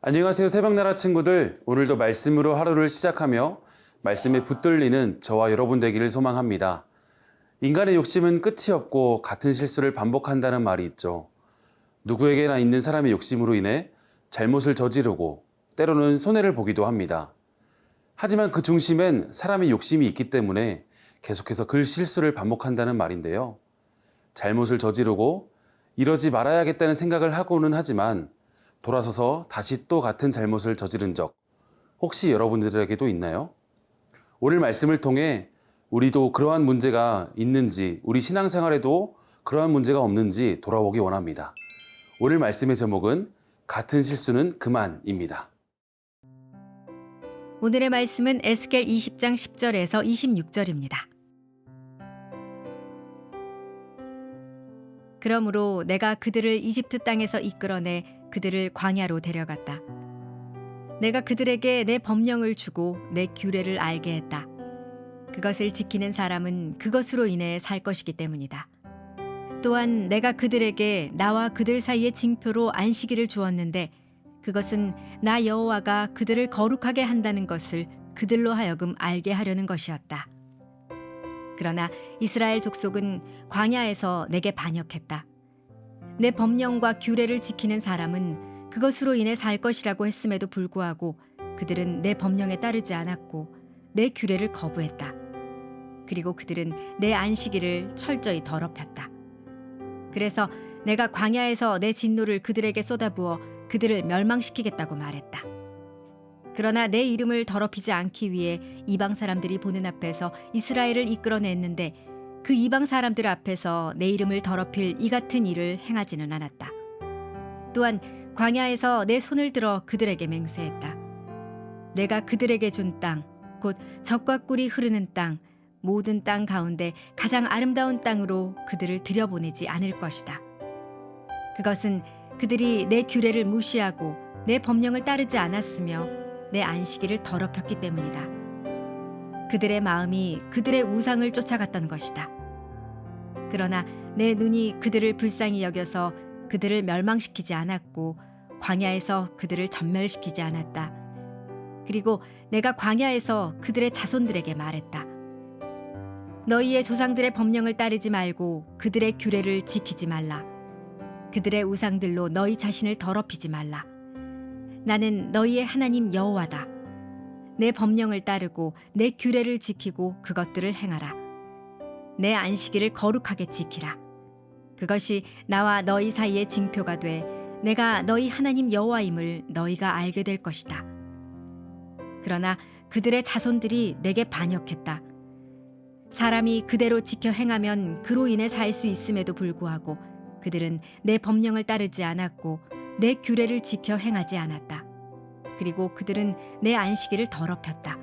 안녕하세요, 새벽나라 친구들. 오늘도 말씀으로 하루를 시작하며 말씀에 붙들리는 저와 여러분 되기를 소망합니다. 인간의 욕심은 끝이 없고 같은 실수를 반복한다는 말이 있죠. 누구에게나 있는 사람의 욕심으로 인해 잘못을 저지르고 때로는 손해를 보기도 합니다. 하지만 그 중심엔 사람의 욕심이 있기 때문에 계속해서 그 실수를 반복한다는 말인데요. 잘못을 저지르고 이러지 말아야겠다는 생각을 하고는 하지만 돌아서서 다시 또 같은 잘못을 저지른 적 혹시 여러분들에게도 있나요? 오늘 말씀을 통해 우리도 그러한 문제가 있는지, 우리 신앙생활에도 그러한 문제가 없는지 돌아보기 원합니다. 오늘 말씀의 제목은 같은 실수는 그만입니다. 오늘의 말씀은 에스겔 20장 10절에서 26절입니다. 그러므로 내가 그들을 이집트 땅에서 이끌어내 그들을 광야로 데려갔다. 내가 그들에게 내 법령을 주고 내 규례를 알게 했다. 그것을 지키는 사람은 그것으로 인해 살 것이기 때문이다. 또한 내가 그들에게 나와 그들 사이의 징표로 안식일을 주었는데 그것은 나 여호와가 그들을 거룩하게 한다는 것을 그들로 하여금 알게 하려는 것이었다. 그러나 이스라엘 족속은 광야에서 내게 반역했다. 내 법령과 규례를 지키는 사람은 그것으로 인해 살 것이라고 했음에도 불구하고 그들은 내 법령에 따르지 않았고 내 규례를 거부했다. 그리고 그들은 내 안식일을 철저히 더럽혔다. 그래서 내가 광야에서 내 진노를 그들에게 쏟아부어 그들을 멸망시키겠다고 말했다. 그러나 내 이름을 더럽히지 않기 위해 이방 사람들이 보는 앞에서 이스라엘을 이끌어냈는데 그 이방 사람들 앞에서 내 이름을 더럽힐 이 같은 일을 행하지는 않았다. 또한 광야에서 내 손을 들어 그들에게 맹세했다. 내가 그들에게 준 땅, 곧 젖과 꿀이 흐르는 땅, 모든 땅 가운데 가장 아름다운 땅으로 그들을 들여보내지 않을 것이다. 그것은 그들이 내 규례를 무시하고 내 법령을 따르지 않았으며 내 안식일을 더럽혔기 때문이다. 그들의 마음이 그들의 우상을 쫓아갔던 것이다. 그러나 내 눈이 그들을 불쌍히 여겨서 그들을 멸망시키지 않았고 광야에서 그들을 전멸시키지 않았다. 그리고 내가 광야에서 그들의 자손들에게 말했다. 너희의 조상들의 법령을 따르지 말고 그들의 규례를 지키지 말라. 그들의 우상들로 너희 자신을 더럽히지 말라. 나는 너희의 하나님 여호와다. 내 법령을 따르고 내 규례를 지키고 그것들을 행하라. 내 안식일을 거룩하게 지키라. 그것이 나와 너희 사이의 징표가 돼 내가 너희 하나님 여호와임을 너희가 알게 될 것이다. 그러나 그들의 자손들이 내게 반역했다. 사람이 그대로 지켜 행하면 그로 인해 살 수 있음에도 불구하고 그들은 내 법령을 따르지 않았고 내 규례를 지켜 행하지 않았다. 그리고 그들은 내 안식일을 더럽혔다.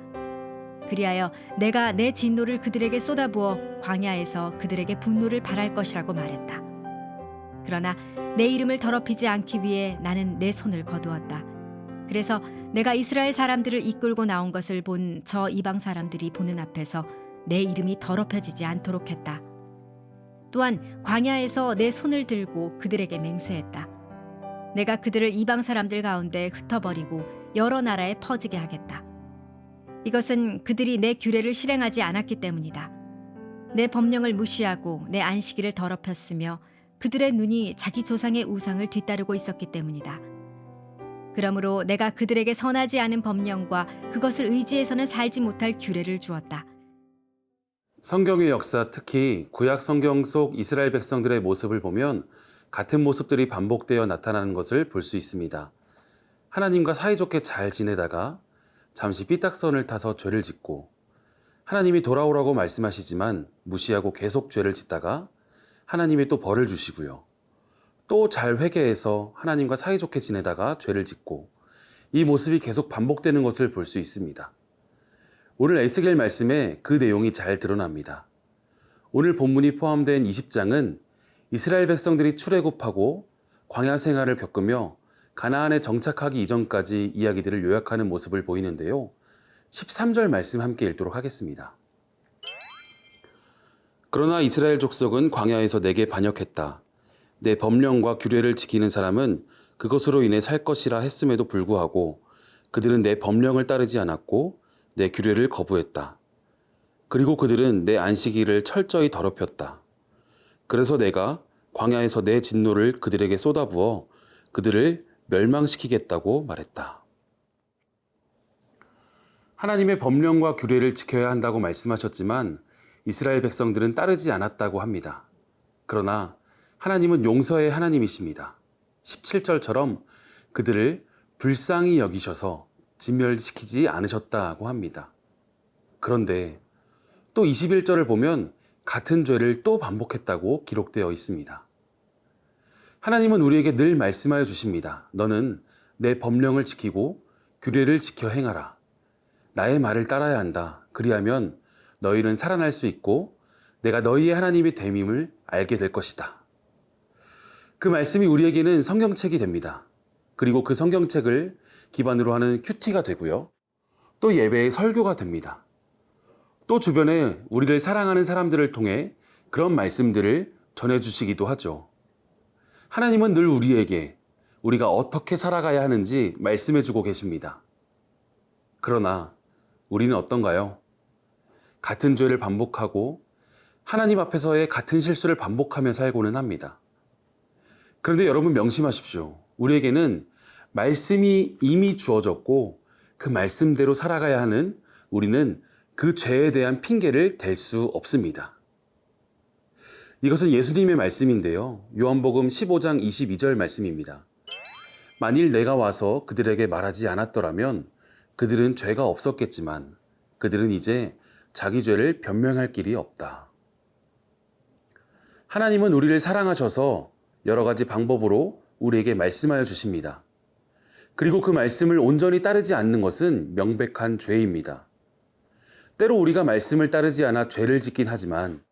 그리하여 내가 내 진노를 그들에게 쏟아부어 광야에서 그들에게 분노를 발할 것이라고 말했다. 그러나 내 이름을 더럽히지 않기 위해 나는 내 손을 거두었다. 그래서 내가 이스라엘 사람들을 이끌고 나온 것을 본 저 이방 사람들이 보는 앞에서 내 이름이 더럽혀지지 않도록 했다. 또한 광야에서 내 손을 들고 그들에게 맹세했다. 내가 그들을 이방 사람들 가운데 흩어버리고 여러 나라에 퍼지게 하겠다. 이것은 그들이 내 규례를 실행하지 않았기 때문이다. 내 법령을 무시하고 내 안식일을 더럽혔으며 그들의 눈이 자기 조상의 우상을 뒤따르고 있었기 때문이다. 그러므로 내가 그들에게 선하지 않은 법령과 그것을 의지해서는 살지 못할 규례를 주었다. 성경의 역사, 특히 구약 성경 속 이스라엘 백성들의 모습을 보면 같은 모습들이 반복되어 나타나는 것을 볼 수 있습니다. 하나님과 사이좋게 잘 지내다가 잠시 삐딱선을 타서 죄를 짓고 하나님이 돌아오라고 말씀하시지만 무시하고 계속 죄를 짓다가 하나님이 또 벌을 주시고요. 또 잘 회개해서 하나님과 사이좋게 지내다가 죄를 짓고 이 모습이 계속 반복되는 것을 볼 수 있습니다. 오늘 에스겔 말씀에 그 내용이 잘 드러납니다. 오늘 본문이 포함된 20장은 이스라엘 백성들이 출애굽하고 광야 생활을 겪으며 가나안에 정착하기 이전까지 이야기들을 요약하는 모습을 보이는데요. 13절 말씀 함께 읽도록 하겠습니다. 그러나 이스라엘 족속은 광야에서 내게 반역했다. 내 법령과 규례를 지키는 사람은 그것으로 인해 살 것이라 했음에도 불구하고 그들은 내 법령을 따르지 않았고 내 규례를 거부했다. 그리고 그들은 내 안식일을 철저히 더럽혔다. 그래서 내가 광야에서 내 진노를 그들에게 쏟아부어 그들을 멸망시키겠다고 말했다. 하나님의 법령과 규례를 지켜야 한다고 말씀하셨지만 이스라엘 백성들은 따르지 않았다고 합니다. 그러나 하나님은 용서의 하나님이십니다. 17절처럼 그들을 불쌍히 여기셔서 진멸시키지 않으셨다고 합니다. 그런데 또 21절을 보면 같은 죄를 또 반복했다고 기록되어 있습니다. 하나님은 우리에게 늘 말씀하여 주십니다. 너는 내 법령을 지키고 규례를 지켜 행하라. 나의 말을 따라야 한다. 그리하면 너희는 살아날 수 있고 내가 너희의 하나님이 됨임을 알게 될 것이다. 그 말씀이 우리에게는 성경책이 됩니다. 그리고 그 성경책을 기반으로 하는 큐티가 되고요. 또 예배의 설교가 됩니다. 또 주변에 우리를 사랑하는 사람들을 통해 그런 말씀들을 전해주시기도 하죠. 하나님은 늘 우리에게 우리가 어떻게 살아가야 하는지 말씀해주고 계십니다. 그러나 우리는 어떤가요? 같은 죄를 반복하고 하나님 앞에서의 같은 실수를 반복하며 살고는 합니다. 그런데 여러분 명심하십시오. 우리에게는 말씀이 이미 주어졌고 그 말씀대로 살아가야 하는 우리는 그 죄에 대한 핑계를 댈 수 없습니다. 이것은 예수님의 말씀인데요. 요한복음 15장 22절 말씀입니다. 만일 내가 와서 그들에게 말하지 않았더라면 그들은 죄가 없었겠지만 그들은 이제 자기 죄를 변명할 길이 없다. 하나님은 우리를 사랑하셔서 여러 가지 방법으로 우리에게 말씀하여 주십니다. 그리고 그 말씀을 온전히 따르지 않는 것은 명백한 죄입니다. 때로 우리가 말씀을 따르지 않아 죄를 짓긴 하지만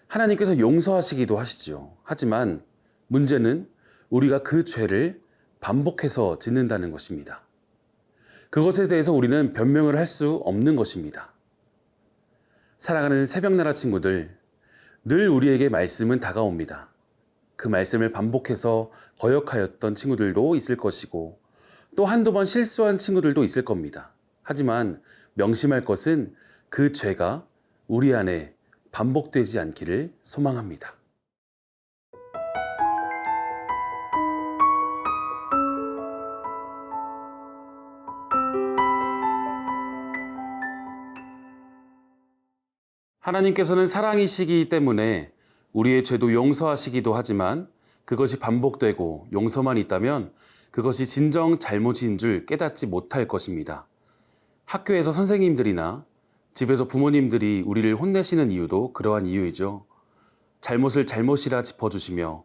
하나님께서 용서하시기도 하시죠. 하지만 문제는 우리가 그 죄를 반복해서 짓는다는 것입니다. 그것에 대해서 우리는 변명을 할 수 없는 것입니다. 사랑하는 새벽나라 친구들, 늘 우리에게 말씀은 다가옵니다. 그 말씀을 반복해서 거역하였던 친구들도 있을 것이고 또 한두 번 실수한 친구들도 있을 겁니다. 하지만 명심할 것은 그 죄가 우리 안에 반복되지 않기를 소망합니다. 하나님께서는 사랑이시기 때문에 우리의 죄도 용서하시기도 하지만 그것이 반복되고 용서만 있다면 그것이 진정 잘못인 줄 깨닫지 못할 것입니다. 학교에서 선생님들이나 집에서 부모님들이 우리를 혼내시는 이유도 그러한 이유이죠. 잘못을 잘못이라 짚어주시며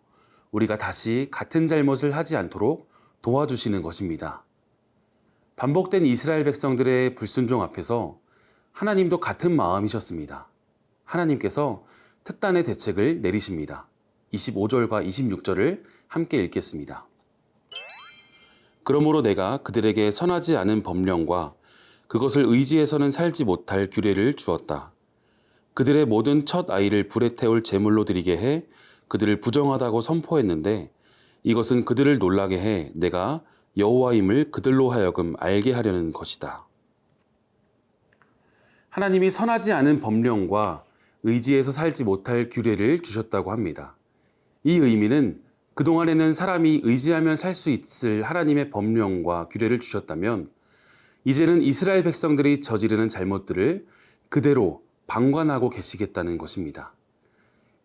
우리가 다시 같은 잘못을 하지 않도록 도와주시는 것입니다. 반복된 이스라엘 백성들의 불순종 앞에서 하나님도 같은 마음이셨습니다. 하나님께서 특단의 대책을 내리십니다. 25절과 26절을 함께 읽겠습니다. 그러므로 내가 그들에게 선하지 않은 법령과 그것을 의지해서는 살지 못할 규례를 주었다. 그들의 모든 첫 아이를 불에 태울 제물로 드리게 해 그들을 부정하다고 선포했는데 이것은 그들을 놀라게 해 내가 여호와임을 그들로 하여금 알게 하려는 것이다. 하나님이 선하지 않은 법령과 의지해서 살지 못할 규례를 주셨다고 합니다. 이 의미는 그동안에는 사람이 의지하면 살 수 있을 하나님의 법령과 규례를 주셨다면 이제는 이스라엘 백성들이 저지르는 잘못들을 그대로 방관하고 계시겠다는 것입니다.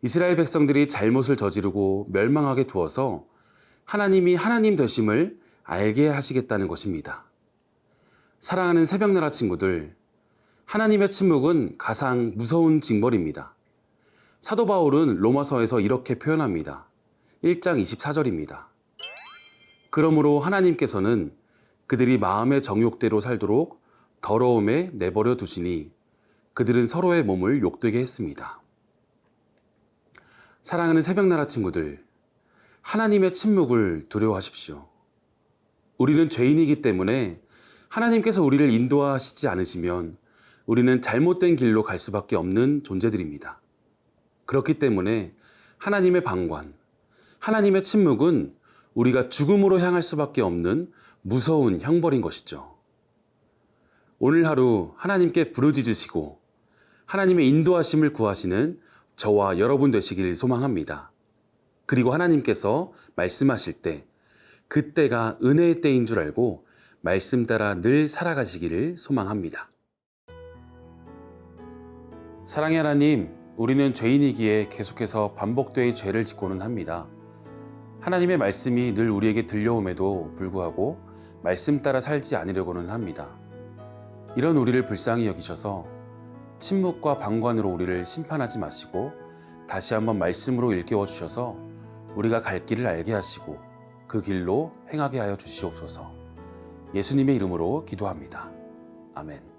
이스라엘 백성들이 잘못을 저지르고 멸망하게 두어서 하나님이 하나님 되심을 알게 하시겠다는 것입니다. 사랑하는 새벽나라 친구들, 하나님의 침묵은 가장 무서운 징벌입니다. 사도 바울은 로마서에서 이렇게 표현합니다. 1장 24절입니다. 그러므로 하나님께서는 그들이 마음의 정욕대로 살도록 더러움에 내버려 두시니 그들은 서로의 몸을 욕되게 했습니다. 사랑하는 새벽나라 친구들, 하나님의 침묵을 두려워하십시오. 우리는 죄인이기 때문에 하나님께서 우리를 인도하시지 않으시면 우리는 잘못된 길로 갈 수밖에 없는 존재들입니다. 그렇기 때문에 하나님의 방관, 하나님의 침묵은 우리가 죽음으로 향할 수밖에 없는 무서운 형벌인 것이죠. 오늘 하루 하나님께 부르짖으시고 하나님의 인도하심을 구하시는 저와 여러분 되시길 소망합니다. 그리고 하나님께서 말씀하실 때 그때가 은혜의 때인 줄 알고 말씀 따라 늘 살아가시기를 소망합니다. 사랑의 하나님, 우리는 죄인이기에 계속해서 반복되이 죄를 짓고는 합니다. 하나님의 말씀이 늘 우리에게 들려옴에도 불구하고 말씀 따라 살지 않으려고는 합니다. 이런 우리를 불쌍히 여기셔서 침묵과 방관으로 우리를 심판하지 마시고 다시 한번 말씀으로 일깨워 주셔서 우리가 갈 길을 알게 하시고 그 길로 행하게 하여 주시옵소서. 예수님의 이름으로 기도합니다. 아멘.